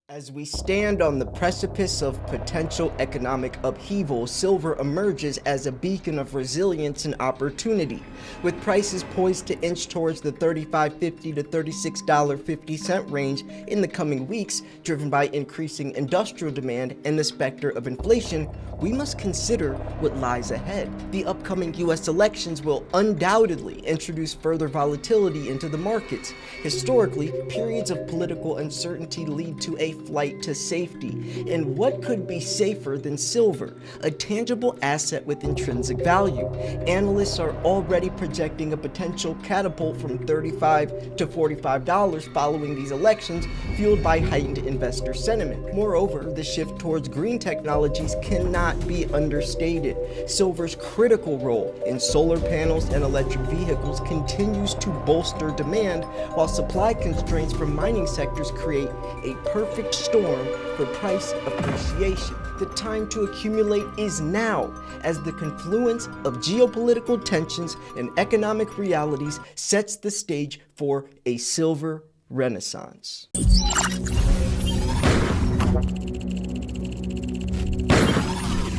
As we stand on the precipice of potential economic upheaval, silver emerges as a beacon of resilience and opportunity, with prices poised to inch towards the $35.50 to $36.50 range in the coming weeks, driven by increasing industrial demand and the specter of inflation. We must consider what lies ahead. The upcoming US elections will undoubtedly introduce further volatility into the markets. Historically, periods of political uncertainty lead to a flight to safety. And what could be safer than silver, a tangible asset with intrinsic value? Analysts are already projecting a potential catapult from $35 to $45 following these elections, fueled by heightened investor sentiment. Moreover, the shift towards green technologies cannot be understated. Silver's critical role in solar panels and electric vehicles continues to bolster demand, while supply constraints from mining sectors create a perfect storm for price appreciation. The time to accumulate is now, as the confluence of geopolitical tensions and economic realities sets the stage for a silver renaissance.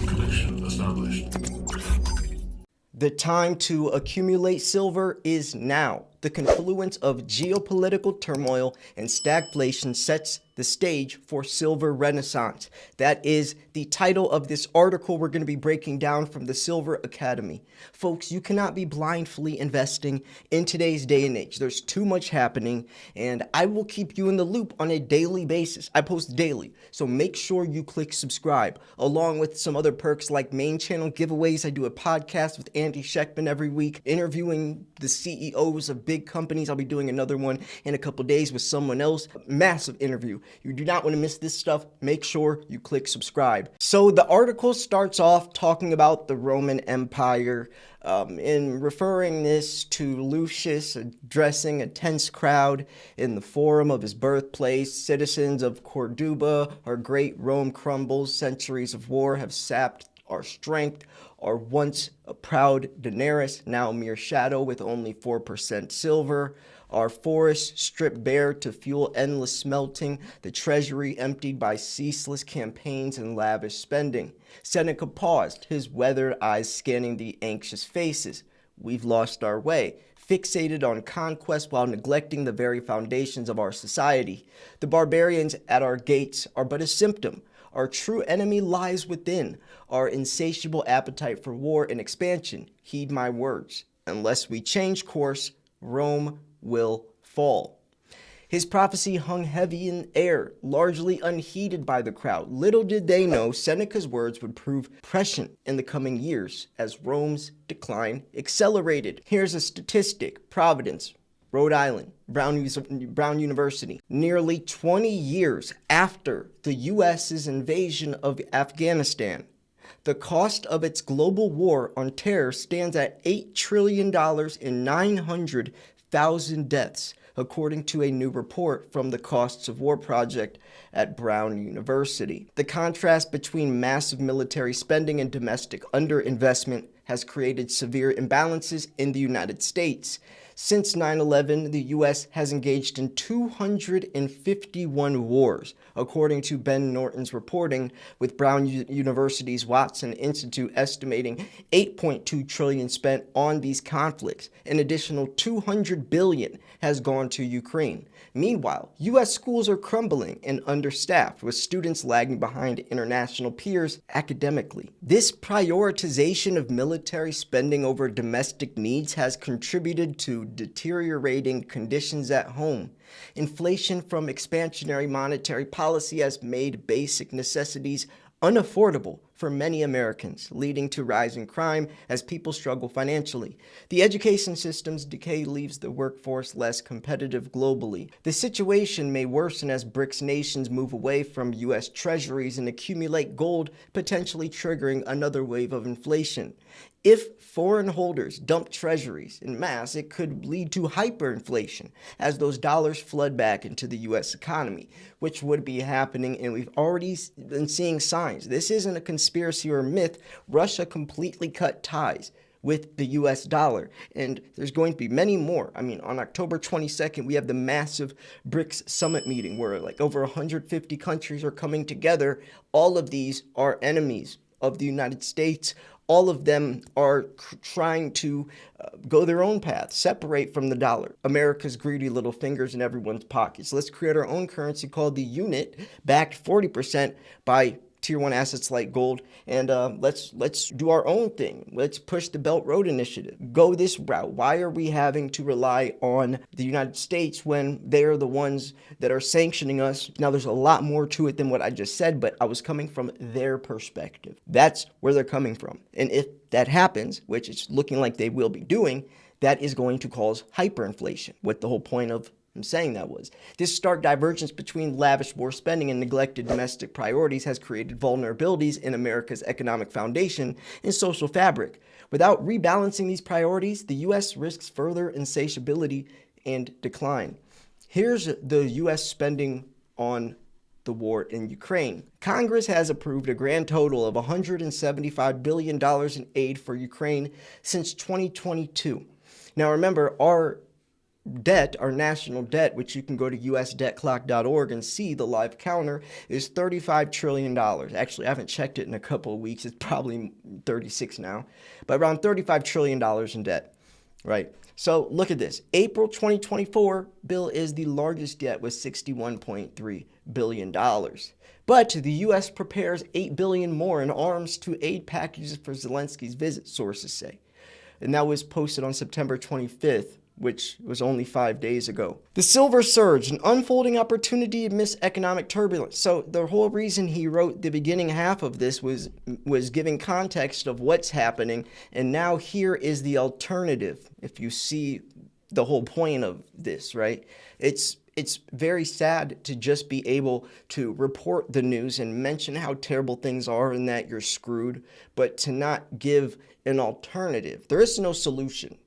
Connection established. The time to accumulate silver is now. The confluence of geopolitical turmoil and stagflation sets the stage for silver renaissance. That is the title of this article we're going to be breaking down from the Silver Academy. Folks, you cannot be blindly investing in today's day and age. There's too much happening, and I will keep you in the loop on a daily basis. I post daily, so make sure you click subscribe, along with some other perks like main channel giveaways. I do a podcast with Andy Sheckman every week, interviewing the CEOs of big companies. I'll be doing another one in a couple days with someone else. Massive interview. You do not want to miss this stuff. Make sure you click subscribe. So the article starts off talking about the Roman Empire, in referring this to Lucius addressing a tense crowd in the forum of his birthplace. Citizens of Corduba, our great Rome crumbles. Centuries of war have sapped our strength. Our once a proud denarius, now a mere shadow with only 4% silver. Our forests stripped bare to fuel endless smelting, the treasury emptied by ceaseless campaigns and lavish spending. Seneca paused, his weathered eyes scanning the anxious faces. We've lost our way, fixated on conquest while neglecting the very foundations of our society. The barbarians at our gates are but a symptom. Our true enemy lies within, our insatiable appetite for war and expansion. Heed my words. Unless we change course, Rome will fall. His prophecy hung heavy in air, largely unheeded by the crowd. Little did they know Seneca's words would prove prescient in the coming years as Rome's decline accelerated. Here's a statistic. Providence, Rhode Island, Brown University. Nearly 20 years after the U.S.'s invasion of Afghanistan, the cost of its global war on terror stands at $8 trillion and 900,000 deaths, according to a new report from the Costs of War Project at Brown University. The contrast between massive military spending and domestic underinvestment has created severe imbalances in the United States. Since 9/11, the U.S. has engaged in 251 wars, according to Ben Norton's reporting, with Brown University's Watson Institute estimating $8.2 trillion spent on these conflicts. An additional $200 billion has gone to Ukraine. Meanwhile, U.S. schools are crumbling and understaffed, with students lagging behind international peers academically. This prioritization of military spending over domestic needs has contributed to deteriorating conditions at home. Inflation from expansionary monetary policy has made basic necessities unaffordable for many Americans, leading to rising crime as people struggle financially. The education system's decay leaves the workforce less competitive globally. The situation may worsen as BRICS nations move away from U.S. treasuries and accumulate gold, potentially triggering another wave of inflation. If foreign holders dump treasuries en masse, it could lead to hyperinflation as those dollars flood back into the U.S. economy, which would be happening, and we've already been seeing signs. This isn't a conspiracy or a myth. Russia completely cut ties with the US dollar. And there's going to be many more. I mean, on October 22nd, we have the massive BRICS summit meeting where like over 150 countries are coming together. All of these are enemies of the United States. All of them are trying to go their own path, separate from the dollar. America's greedy little fingers in everyone's pockets. Let's create our own currency called the unit, backed 40% by tier one assets like gold, and let's do our own thing. Let's push the Belt Road Initiative. Go this route. Why are we having to rely on the United States when they are the ones that are sanctioning us? Now, there's a lot more to it than what I just said, but I was coming from their perspective. That's where they're coming from. And if that happens, which it's looking like they will be doing, that is going to cause hyperinflation. What the whole point of saying that was. This stark divergence between lavish war spending and neglected domestic priorities has created vulnerabilities in America's economic foundation and social fabric. Without rebalancing these priorities, the U.S. risks further insatiability and decline. Here's the U.S. spending on the war in Ukraine. Congress has approved a grand total of $175 billion in aid for Ukraine since 2022. Now remember, our debt, our national debt, which you can go to usdebtclock.org and see the live counter, is $35 trillion. Actually, I haven't checked it in a couple of weeks. It's probably 36 now, but around $35 trillion in debt, right? So look at this. April 2024 bill is the largest yet with $61.3 billion. But the U.S. prepares $8 billion more in arms to aid packages for Zelensky's visit, sources say. And that was posted on September 25th. Which was only 5 days ago. The silver surge, an unfolding opportunity amidst economic turbulence. So the whole reason he wrote the beginning half of this was giving context of what's happening. And now here is the alternative. If you see the whole point of this, right? It's very sad to just be able to report the news and mention how terrible things are and that you're screwed, but to not give an alternative. There is no solution.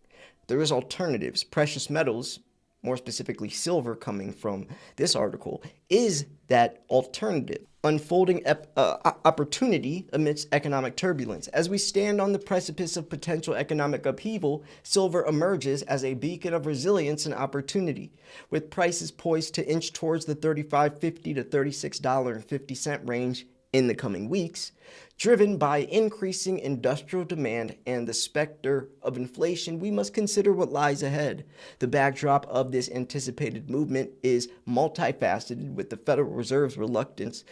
There is alternatives. Precious metals, more specifically silver coming from this article, is that alternative. Unfolding opportunity amidst economic turbulence. As we stand on the precipice of potential economic upheaval, silver emerges as a beacon of resilience and opportunity. With prices poised to inch towards the $35.50 to $36.50 range in the coming weeks, driven by increasing industrial demand and the specter of inflation, we must consider what lies ahead. The backdrop of this anticipated movement is multifaceted, with the Federal Reserve's reluctance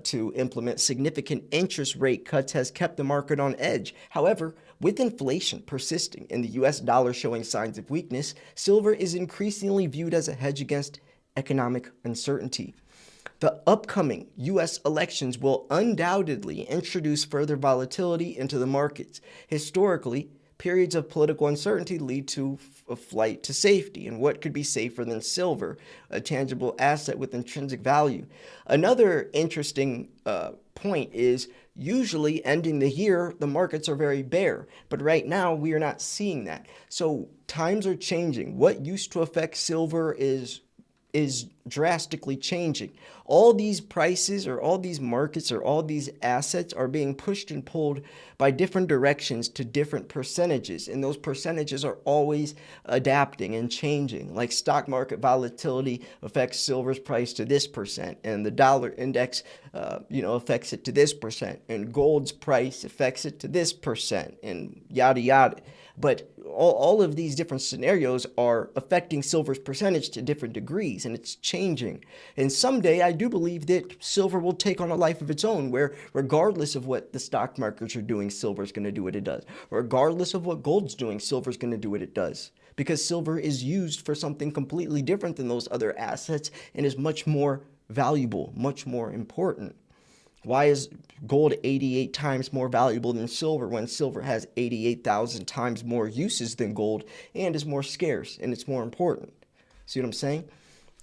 to implement significant interest rate cuts has kept the market on edge. However, with inflation persisting and the U.S. dollar showing signs of weakness, silver is increasingly viewed as a hedge against economic uncertainty. The upcoming U.S. elections will undoubtedly introduce further volatility into the markets. Historically, periods of political uncertainty lead to a flight to safety, and what could be safer than silver, a tangible asset with intrinsic value? Another interesting point is usually ending the year, the markets are very bare, but right now we are not seeing that. So times are changing. What used to affect silver is drastically changing. All these prices or all these markets or all these assets are being pushed and pulled by different directions to different percentages, and those percentages are always adapting and changing. Like stock market volatility affects silver's price to this percent, and the dollar index affects it to this percent, and gold's price affects it to this percent, and yada yada. But all of these different scenarios are affecting silver's percentage to different degrees, and it's changing. And someday I do believe that silver will take on a life of its own, where regardless of what the stock markets are doing, silver's going to do what it does. Regardless of what gold's doing, silver's going to do what it does. Because silver is used for something completely different than those other assets and is much more valuable, much more important. Why is gold 88 times more valuable than silver when silver has 88,000 times more uses than gold and is more scarce and it's more important? See what I'm saying?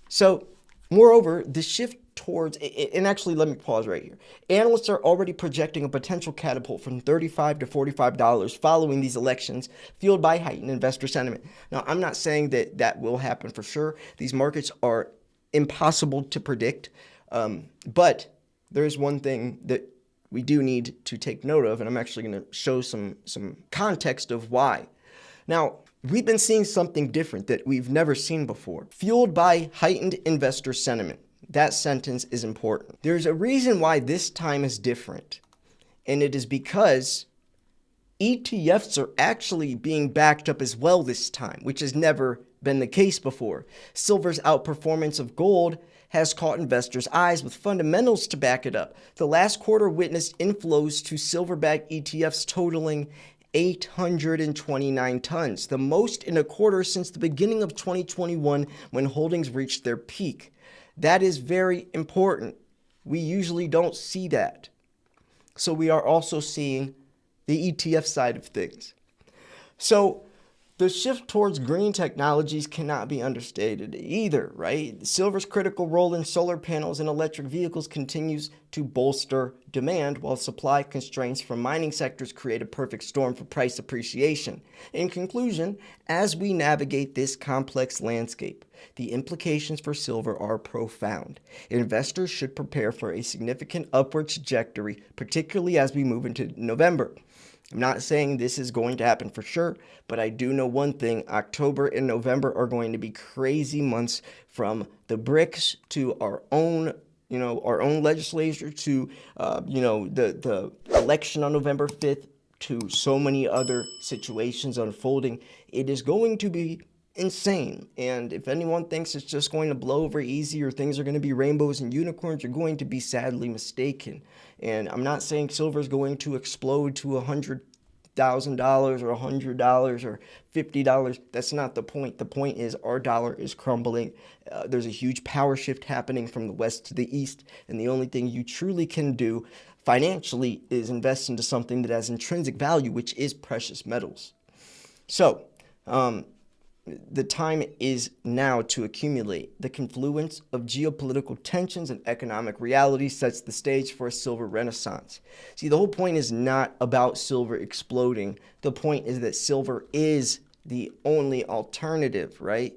So, moreover, the shift towards, and actually let me pause right here. Analysts are already projecting a potential catapult from $35 to $45 following these elections, fueled by heightened investor sentiment. Now, I'm not saying that that will happen for sure. These markets are impossible to predict, but there is one thing that we do need to take note of, and I'm actually going to show some context of why. Now, we've been seeing something different that we've never seen before, fueled by heightened investor sentiment. That sentence is important. There's a reason why this time is different, and it is because ETFs are actually being backed up as well this time, which has never been the case before. Silver's outperformance of gold has caught investors' eyes with fundamentals to back it up. The last quarter witnessed inflows to silver-backed ETFs totaling 829 tons, the most in a quarter since the beginning of 2021 when holdings reached their peak. That is very important. We usually don't see that. So we are also seeing the ETF side of things. So the shift towards green technologies cannot be understated either, right? Silver's critical role in solar panels and electric vehicles continues to bolster demand, while supply constraints from mining sectors create a perfect storm for price appreciation. In conclusion, as we navigate this complex landscape, the implications for silver are profound. Investors should prepare for a significant upward trajectory, particularly as we move into November. I'm not saying this is going to happen for sure, but I do know one thing: October and November are going to be crazy months, from the BRICS to our own legislature to, the election on November 5th, to so many other situations unfolding. It is going to be insane. And if anyone thinks it's just going to blow over easy or things are going to be rainbows and unicorns, you're going to be sadly mistaken. And I'm not saying silver is going to explode to $100,000 or $100 or $50. That's not the point. The point is our dollar is crumbling. There's a huge power shift happening from the west to the east. And the only thing you truly can do financially is invest into something that has intrinsic value, which is precious metals. So, the time is now to accumulate. The confluence of geopolitical tensions and economic reality sets the stage for a silver renaissance. See, the whole point is not about silver exploding. The point is that silver is the only alternative, right?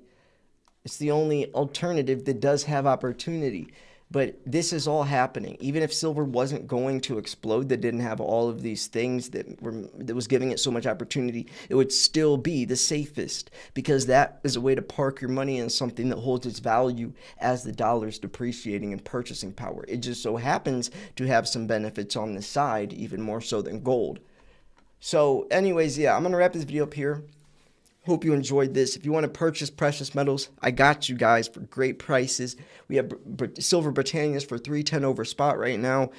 It's the only alternative that does have opportunity. But this is all happening. Even if silver wasn't going to explode, that didn't have all of these things that was giving it so much opportunity, it would still be the safest, because that is a way to park your money in something that holds its value as the dollar's depreciating in purchasing power. It just so happens to have some benefits on the side, even more so than gold. So anyways, yeah, I'm going to wrap this video up here. Hope you enjoyed this. If you want to purchase precious metals, I got you guys for great prices. We have silver Britannias for $310 over spot right now.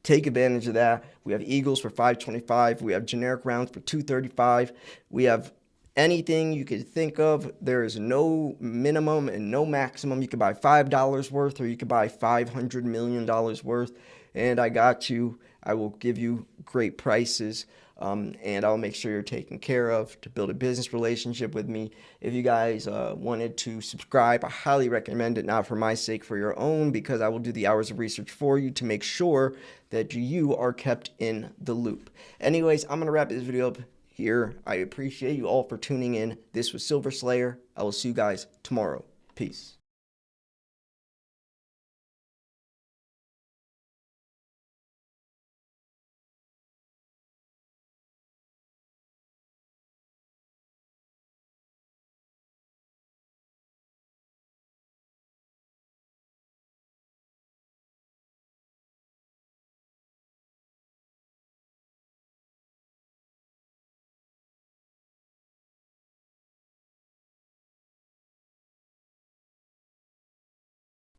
Take advantage of that. We have Eagles for $525. We have generic rounds for $235. We have anything you could think of. There is no minimum and no maximum. You can buy $5 worth, or you can buy $500 million worth. And I got you. I will give you great prices. And I'll make sure you're taken care of to build a business relationship with me. If you guys wanted to subscribe, I highly recommend it, not for my sake, for your own, because I will do the hours of research for you to make sure that you are kept in the loop. Anyways, I'm going to wrap this video up here. I appreciate you all for tuning in. This was Silver Slayer. I will see you guys tomorrow. Peace.